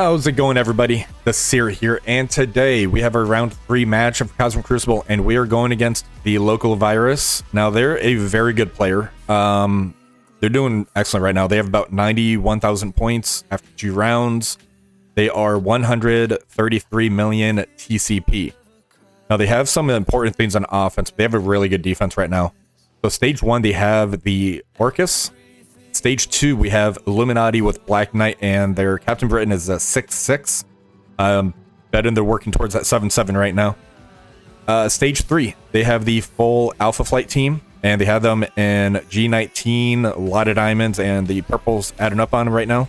How's it going, everybody? The Seer here, and today we have our round 3 match of Cosmic Crucible, and we are going against the local virus. Now, they're a very good player. They're doing excellent right now. They have about 91,000 points after 2 rounds. They are 133 million TCP. Now, they have some important things on offense, but they have a really good defense right now. So, stage 1, they have the Orchis. Stage 2, we have Illuminati with Black Knight, and their Captain Britain is a 6-6. Betting they're working towards that 7-7 right now. Stage 3, they have the full Alpha Flight team, and they have them in G19, a lot of diamonds, and the purple's adding up on them right now.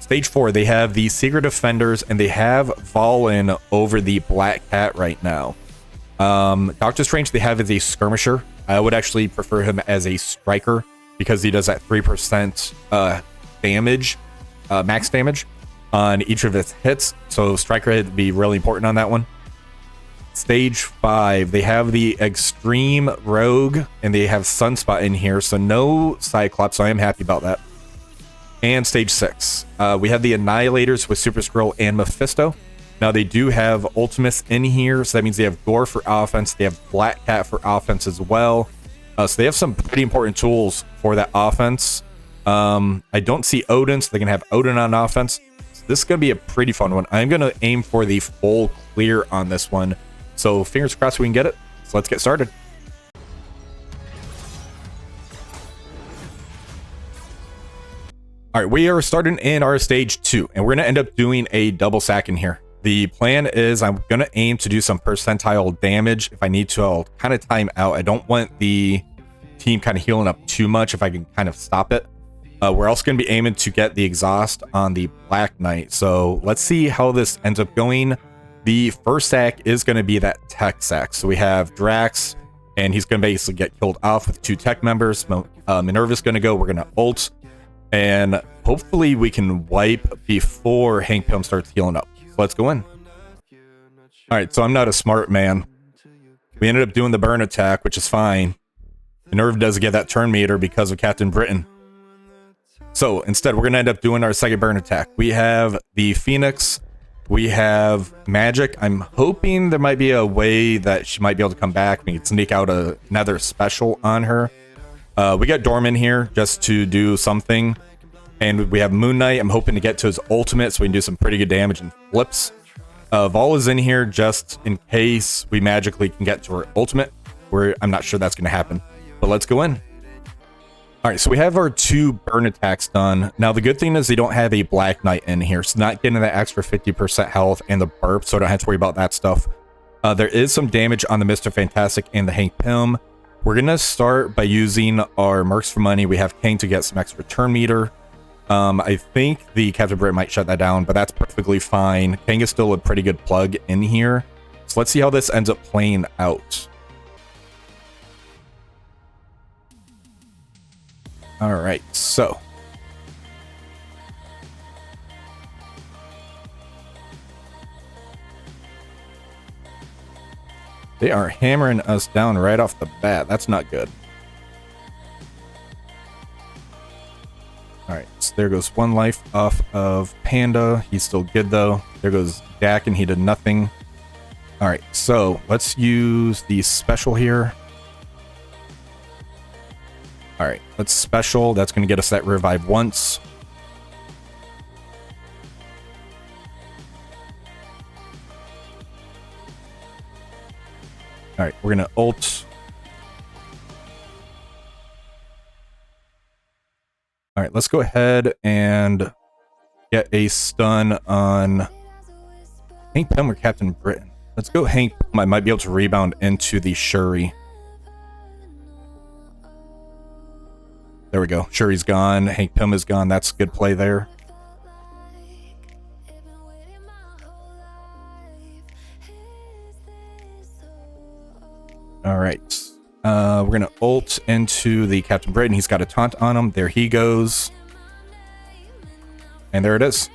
Stage 4, they have the Secret Defenders, and they have Vahl in over the Black Cat right now. Doctor Strange, they have as a skirmisher. I would actually prefer him as a striker, because he does that 3% damage, max damage on each of his hits. So striker hit would be really important on that one. Stage 5, they have the X-Treme Rogue, and they have Sunspot in here, so no Cyclops, so I am happy about that. And stage 6, we have the Annihilators with Super Skrull and Mephisto. Now they do have Ultimates in here, so that means they have Gore for offense, they have Black Cat for offense as well. So they have some pretty important tools for that offense. I don't see Odin, so they're going to have Odin on offense. So this is going to be a pretty fun one. I'm going to aim for the full clear on this one. So fingers crossed we can get it. So let's get started. All right, we are starting in our stage 2, and we're going to end up doing a double sack in here. The plan is I'm going to aim to do some percentile damage. If I need to, I'll kind of time out. I don't want the team kind of healing up too much if I can kind of stop it. We're also going to be aiming to get the exhaust on the Black Knight. So let's see how this ends up going. The first sack is going to be that tech sack. So we have Drax, and he's going to basically get killed off with 2 tech members. Minerva's going to go. We're going to ult, and hopefully we can wipe before Hank Pym starts healing up. Let's go in. All right, so I'm not a smart man. We ended up doing the burn attack, which is fine. Minerva doesn't get that turn meter because of Captain Britain. So instead, we're going to end up doing our second burn attack. We have the Phoenix. We have Magic. I'm hoping there might be a way that she might be able to come back. We can sneak out another special on her. We got Dorm in here just to do something. And we have Moon Knight. I'm hoping to get to his ultimate so we can do some pretty good damage and flips. Vahl is in here just in case we magically can get to her ultimate. I'm not sure that's going to happen. But let's go in. All right, so we have our 2 burn attacks done. Now, the good thing is they don't have a Black Knight in here. So not getting that extra 50% health and the burp, so I don't have to worry about that stuff. There is some damage on the Mr. Fantastic and the Hank Pym. We're going to start by using our Mercs for money. We have Kang to get some extra turn meter. I think the Captain Britain might shut that down, but that's perfectly fine. Kang is still a pretty good plug in here. So let's see how this ends up playing out. All right, so. They are hammering us down right off the bat. That's not good. All right, so there goes 1 life off of Panda. He's still good, though. There goes Dak, and he did nothing. All right, so let's use the special here. All right, let's special. That's going to get us that revive once. All right, we're going to ult. All right, let's go ahead and get a stun on Hank Pym or Captain Britain. Let's go Hank Pym. I might be able to rebound into the Shuri. There we go. Shuri's gone. Hank Pym is gone. That's a good play there. All right. We're going to ult into the Captain Britain. He's got a taunt on him. There he goes. And there it is.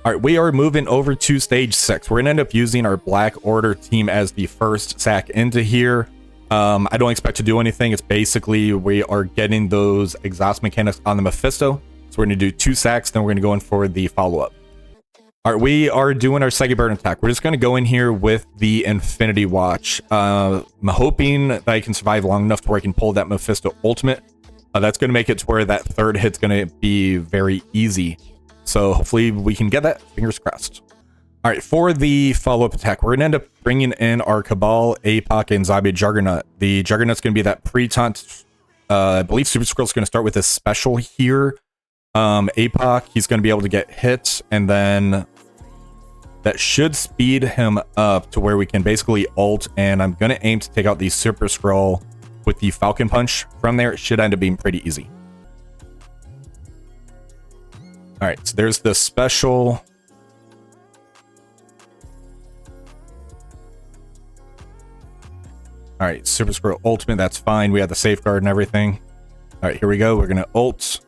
All right, we are moving over to stage 6. We're going to end up using our Black Order team as the first sack into here. I don't expect to do anything. It's basically we are getting those exhaust mechanics on the Mephisto. So we're going to do 2 sacks, then we're going to go in for the follow-up. All right, we are doing our second burn attack. We're just going to go in here with the Infinity Watch. I'm hoping that I can survive long enough to where I can pull that Mephisto ultimate. That's going to make it to where that third hit's going to be very easy. So hopefully we can get that. Fingers crossed. All right, for the follow-up attack, we're going to end up bringing in our Cabal, APOC, and Zombie Juggernaut. The Juggernaut's going to be that pre-taunt. I believe Super Skrull's going to start with a special here. APOC, he's going to be able to get hit, and then that should speed him up to where we can basically ult, and I'm going to aim to take out the Super Skrull with the Falcon Punch. From there, it should end up being pretty easy. All right, so there's the special. All right, Super Skrull ultimate, that's fine. We have the safeguard and everything. All right, here we go. We're going to ult.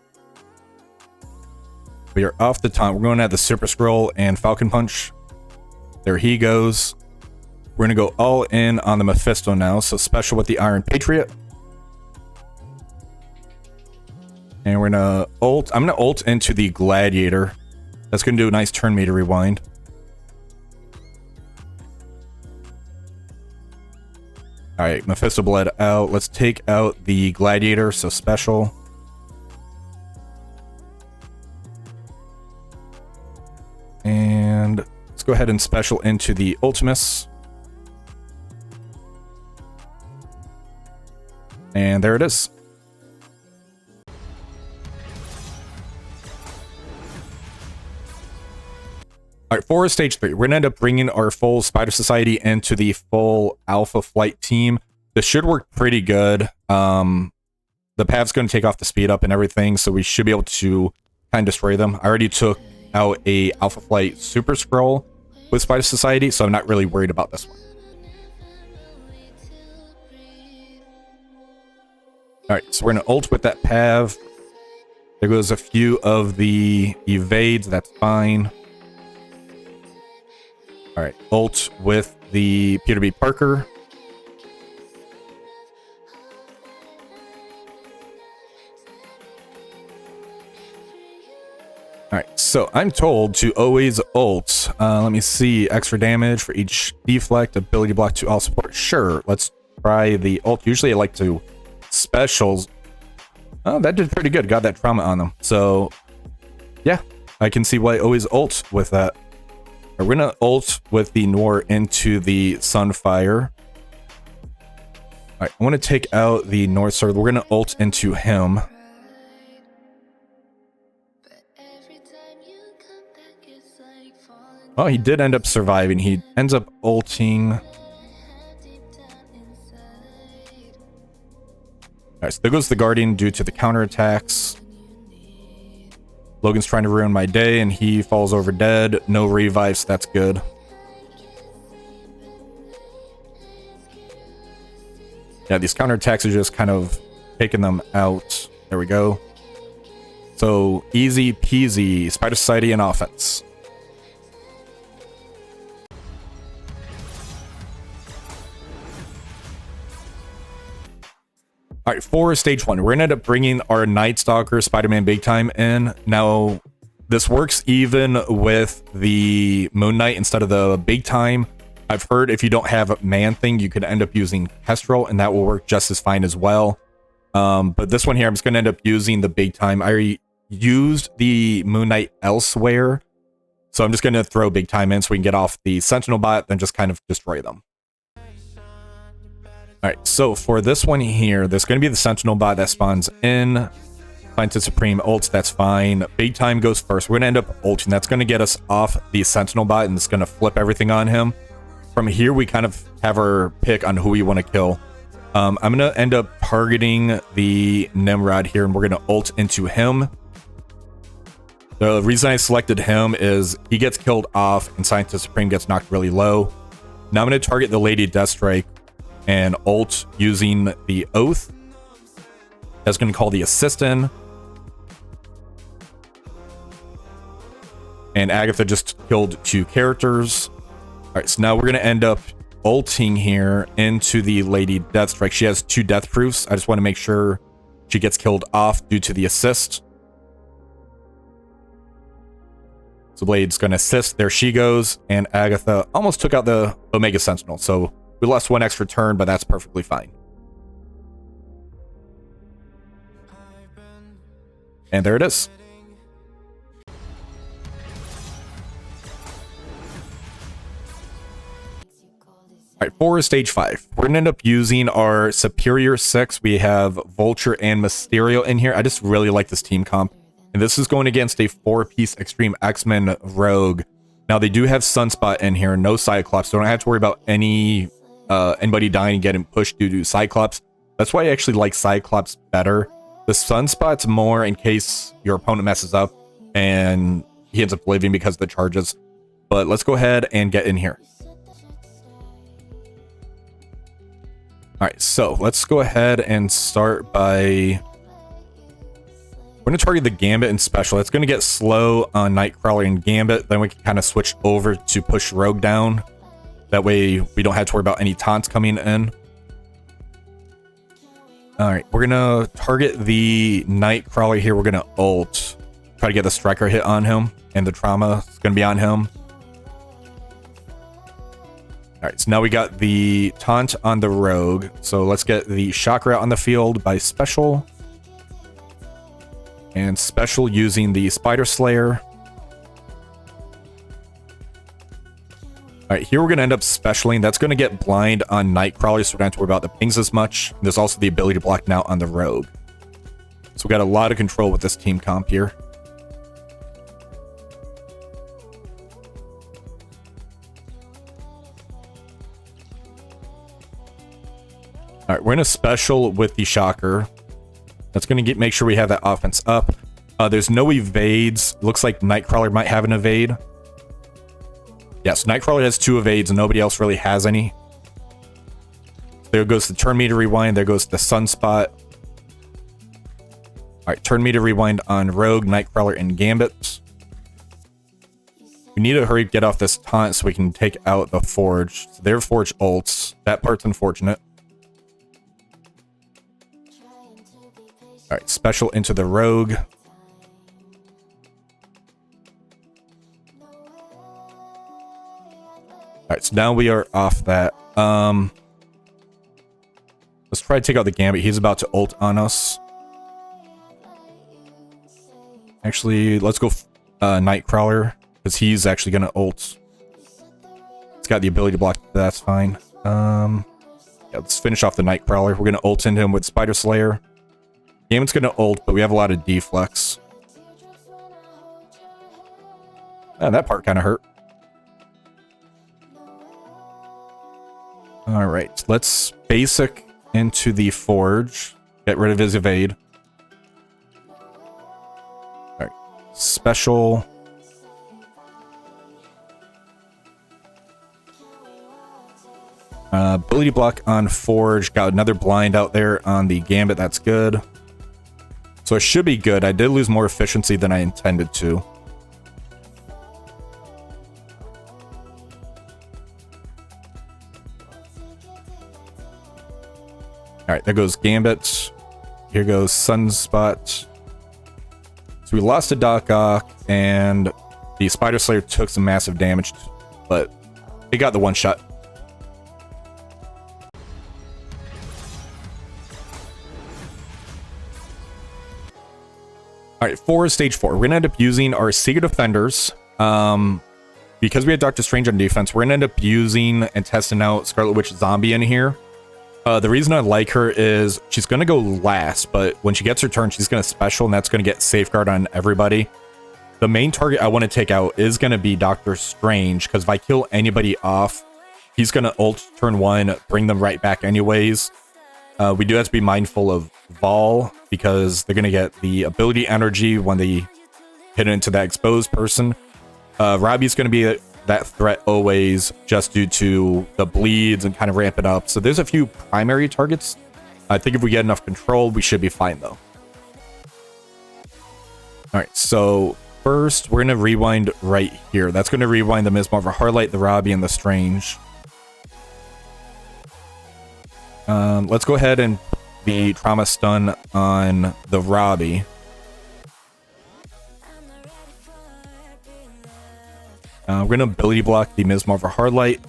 We are off the taunt. We're going to have the Super Skrull and Falcon Punch. There he goes. We're going to go all in on the Mephisto now. So special with the Iron Patriot. And we're going to ult. I'm going to ult into the Gladiator. That's going to do a nice turn meter rewind. All right, Mephisto bled out. Let's take out the Gladiator, so special. And let's go ahead and special into the Ultimus. And there it is. All right, for stage 3, we're going to end up bringing our full Spider Society into the full Alpha Flight team. This should work pretty good. The Pav's going to take off the speed up and everything, so we should be able to kind of destroy them. I already took out a Alpha Flight Super Skrull with Spider Society, so I'm not really worried about this one. All right, so we're going to ult with that Pav. There goes a few of the evades, that's fine. All right, ult with the Peter B. Parker. All right, so I'm told to always ult. Let me see, extra damage for each deflect, ability block to all support. Sure, let's try the ult. Usually I like to specials. Oh, that did pretty good. Got that trauma on them. So, yeah, I can see why I always ult with that. We're going to ult with the Noir into the Sunfire. All right, I want to take out the North Star. We're going to ult into him. Oh, he did end up surviving. He ends up ulting. Alright, so there goes the Guardian due to the counterattacks. Logan's trying to ruin my day, and he falls over dead. No revives, that's good. Yeah, these counterattacks are just kind of taking them out. There we go. So, easy peasy. Spider Society and offense. All right, for stage 1, we're going to end up bringing our Nightstalker Spider-Man Big Time in. Now, this works even with the Moon Knight instead of the Big Time. I've heard if you don't have a Man-Thing, you could end up using Kestrel, and that will work just as fine as well. But this one here, I'm just going to end up using the Big Time. I already used the Moon Knight elsewhere, so I'm just going to throw Big Time in so we can get off the Sentinel bot, then just kind of destroy them. Alright, so for this one here, there's going to be the Sentinel bot that spawns in. Scientist Supreme ults, that's fine. Big Time goes first. We're going to end up ulting. That's going to get us off the Sentinel bot, and it's going to flip everything on him. From here, we kind of have our pick on who we want to kill. I'm going to end up targeting the Nimrod here, and we're going to ult into him. The reason I selected him is he gets killed off, and Scientist Supreme gets knocked really low. Now I'm going to target the Lady Deathstrike and ult using the Oath. That's going to call the Assistant. And Agatha just killed 2 characters. Alright, so now we're going to end up ulting here into the Lady Deathstrike. She has 2 death proofs. I just want to make sure she gets killed off due to the assist. So Blade's going to assist. There she goes. And Agatha almost took out the Omega Sentinel. So we lost 1 extra turn, but that's perfectly fine. And there it is. All right, for stage 5, we're gonna end up using our superior 6. We have Vulture and Mysterio in here. I just really like this team comp, and this is going against a 4-piece X-Treme X-Men Rogue. Now they do have Sunspot in here, no Cyclops, so don't have to worry about anybody dying and getting pushed due to Cyclops. That's why I actually like Cyclops better. The Sunspot's more in case your opponent messes up and he ends up living because of the charges. But let's go ahead and get in here. All right, so let's go ahead and start by... We're going to target the Gambit and Special. It's going to get slow on Nightcrawler and Gambit. Then we can kind of switch over to push Rogue down. That way we don't have to worry about any taunts coming in. All right, we're going to target the Nightcrawler here. We're going to ult. Try to get the Striker hit on him. And the Trauma is going to be on him. All right, so now we got the taunt on the Rogue. So let's get the Chakra on the field by Special. And Special using the Spider Slayer. All right, here we're going to end up specialing. That's going to get blind on Nightcrawler, so we don't have to worry about the pings as much. And there's also the ability to block now on the Rogue. So we got a lot of control with this team comp here. All right, we're going to special with the Shocker. That's going to make sure we have that offense up. There's no evades. Looks like Nightcrawler might have an evade. Yes, Nightcrawler has 2 evades and nobody else really has any. There goes the turn meter rewind. There goes the Sunspot. All right, turn meter rewind on Rogue, Nightcrawler, and Gambit. We need to hurry get off this taunt so we can take out the Forge. So their Forge ults. That part's unfortunate. All right, special into the Rogue. All right, so now we are off that. Let's try to take out the Gambit. He's about to ult on us. Actually, let's go Nightcrawler, because he's actually going to ult. It's got the ability to block. That's fine. Yeah, let's finish off the Nightcrawler. We're going to ult into him with Spider Slayer. Gambit's going to ult, but we have a lot of deflex. That part kind of hurt. All right, let's basic into the Forge. Get rid of his evade. All right, special. Ability block on Forge. Got another blind out there on the Gambit. That's good. So it should be good. I did lose more efficiency than I intended to. All right, there goes Gambit. Here goes Sunspot. So we lost to Doc Ock, and the Spider Slayer took some massive damage, but he got the one shot. All right, for stage 4, we're going to end up using our Secret Defenders. Because we had Doctor Strange on defense, we're going to end up using and testing out Scarlet Witch Zombie in here. The reason I like her is she's going to go last, but when she gets her turn, she's going to special, and that's going to get Safeguard on everybody. The main target I want to take out is going to be Doctor Strange, because if I kill anybody off, he's going to ult turn 1, bring them right back anyways. We do have to be mindful of Vahl, because they're going to get the ability energy when they hit into that exposed person. Robbie's going to be that threat always, just due to the bleeds and kind of ramp it up. So there's a few primary targets. I think if we get enough control, we should be fine though. All right, so first we're going to rewind right here. That's going to rewind the Ms. Marvel, Harlight, the Robbie, and the Strange. Let's go ahead and the trauma stun on the Robbie. We're going to ability block the Ms. Marvel Hardlight.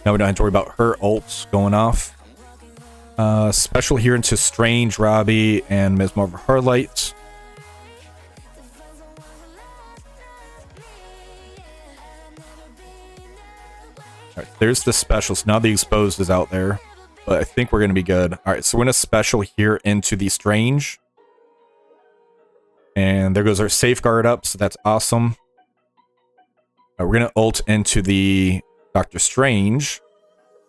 Now we don't have to worry about her ults going off. Special here into Strange, Robbie, and Ms. Marvel Hardlight. Alright, there's the special. So now the exposed is out there. But I think we're going to be good. Alright, so we're going to special here into the Strange. And there goes our safeguard up, so that's awesome. We're going to ult into the Doctor Strange.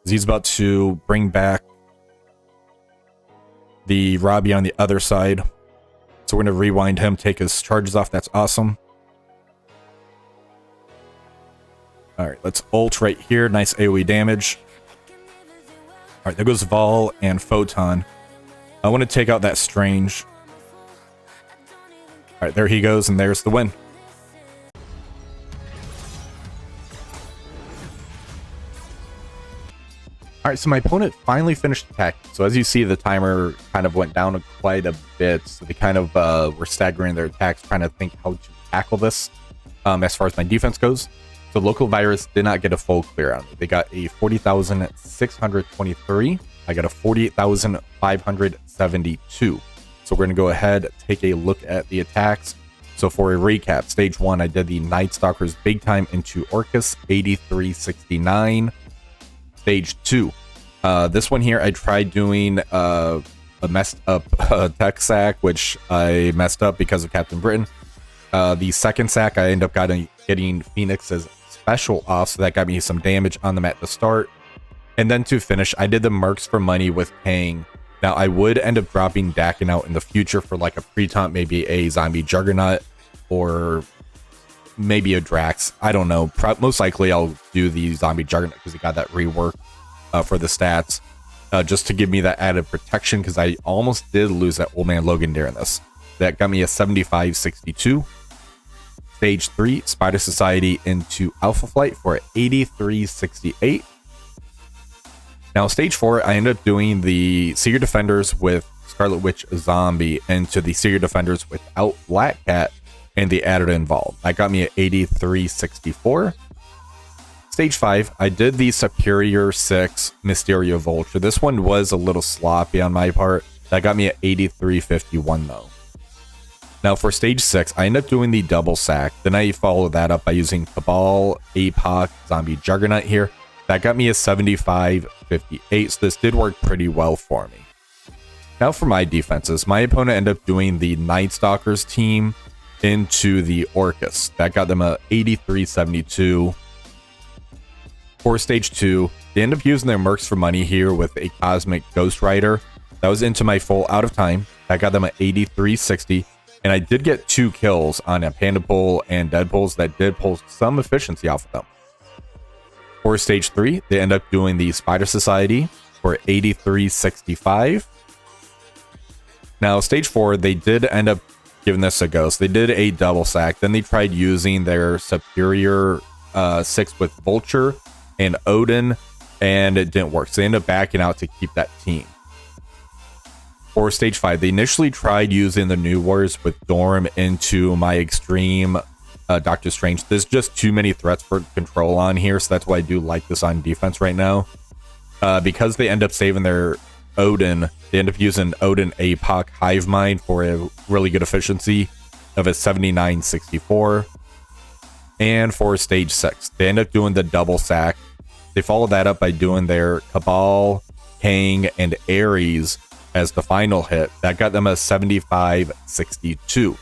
He's about to bring back the Robbie on the other side. So we're going to rewind him, take his charges off. That's awesome. Alright, let's ult right here. Nice AoE damage. Alright, there goes Vahl and Photon. I want to take out that Strange. Alright, there he goes, and there's the win. Alright, so my opponent finally finished attacking. So as you see, the timer kind of went down quite a bit. So they kind of were staggering their attacks, trying to think how to tackle this as far as my defense goes. So local virus did not get a full clear on me. They got a 40,623. I got a 48,572. So we're going to go ahead, take a look at the attacks. So for a recap, stage 1, I did the Nightstalkers big time into Orchis, 8369. Stage 2. This one here, I tried doing a messed up tech sack, which I messed up because of Captain Britain. The second sack, I ended up getting Phoenix's special off, so that got me some damage on them at the start. And then to finish, I did the Mercs for money with Kang. Now, I would end up dropping Dakin out in the future for like a pre-taunt, maybe a zombie Juggernaut, or maybe a Drax. I don't know. Most likely, I'll do the zombie Juggernaut because he got that rework for the stats, just to give me that added protection, because I almost did lose that old man Logan during this. That got me a 7562. Stage 3, Spider Society into Alpha Flight for 8368. Now, stage 4, I ended up doing the Seer Defenders with Scarlet Witch Zombie into the Seer Defenders without Black Cat, and the added in Vahl. That got me at 8364. Stage 5, I did the Superior 6 Mysterio Vulture. This one was a little sloppy on my part. That got me at 8351 though. Now for stage 6, I ended up doing the double sack. Then I followed that up by using Cabal, APOC, Zombie Juggernaut here. That got me a 7558, so this did work pretty well for me. Now for my defenses, my opponent ended up doing the Nightstalkers team into the Orchis. That got them a 8372. For stage 2, they end up using their Mercs for money here with a Cosmic Ghost Rider. That was into my full out of time. That got them at 8360. And I did get 2 kills on a Panda Pull and Deadpulls that did pull some efficiency off of them. For stage 3, they end up doing the Spider Society for 8365. Now, stage 4, they did end up giving this a go. So they did a double sack. Then they tried using their Superior 6 with Vulture and Odin, and it didn't work. So they ended up backing out to keep that team. For stage 5, they initially tried using the New Wars with Dorm into my X-Treme Doctor Strange. There's just too many threats for control on here, so that's why I do like this on defense right now. Because they end up saving their Odin, they end up using Odin APOC Hive Mind for a really good efficiency of a 7964. And for stage 6, they end up doing the double sack. They followed that up by doing their Cabal, Kang, and Ares as the final hit. That got them a 7562.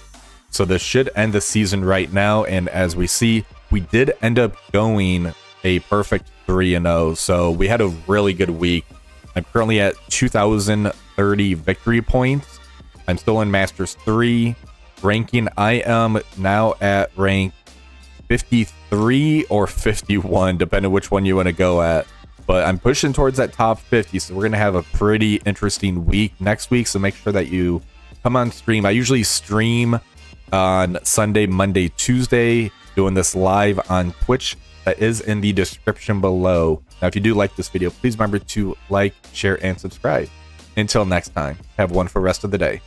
So this should end the season right now, and as we see, we did end up going a perfect 3-0. So we had a really good week. I'm currently at 2,030 victory points. I'm still in Masters 3 ranking. I am now at rank 53 or 51, depending on which one you want to go at. But I'm pushing towards that top 50, so we're going to have a pretty interesting week next week. So make sure that you come on stream. I usually stream on Sunday, Monday, Tuesday, doing this live on Twitch. That is in the description below. Now, if you do like this video, please remember to like, share, and subscribe. Until next time, have a wonderful rest of the day.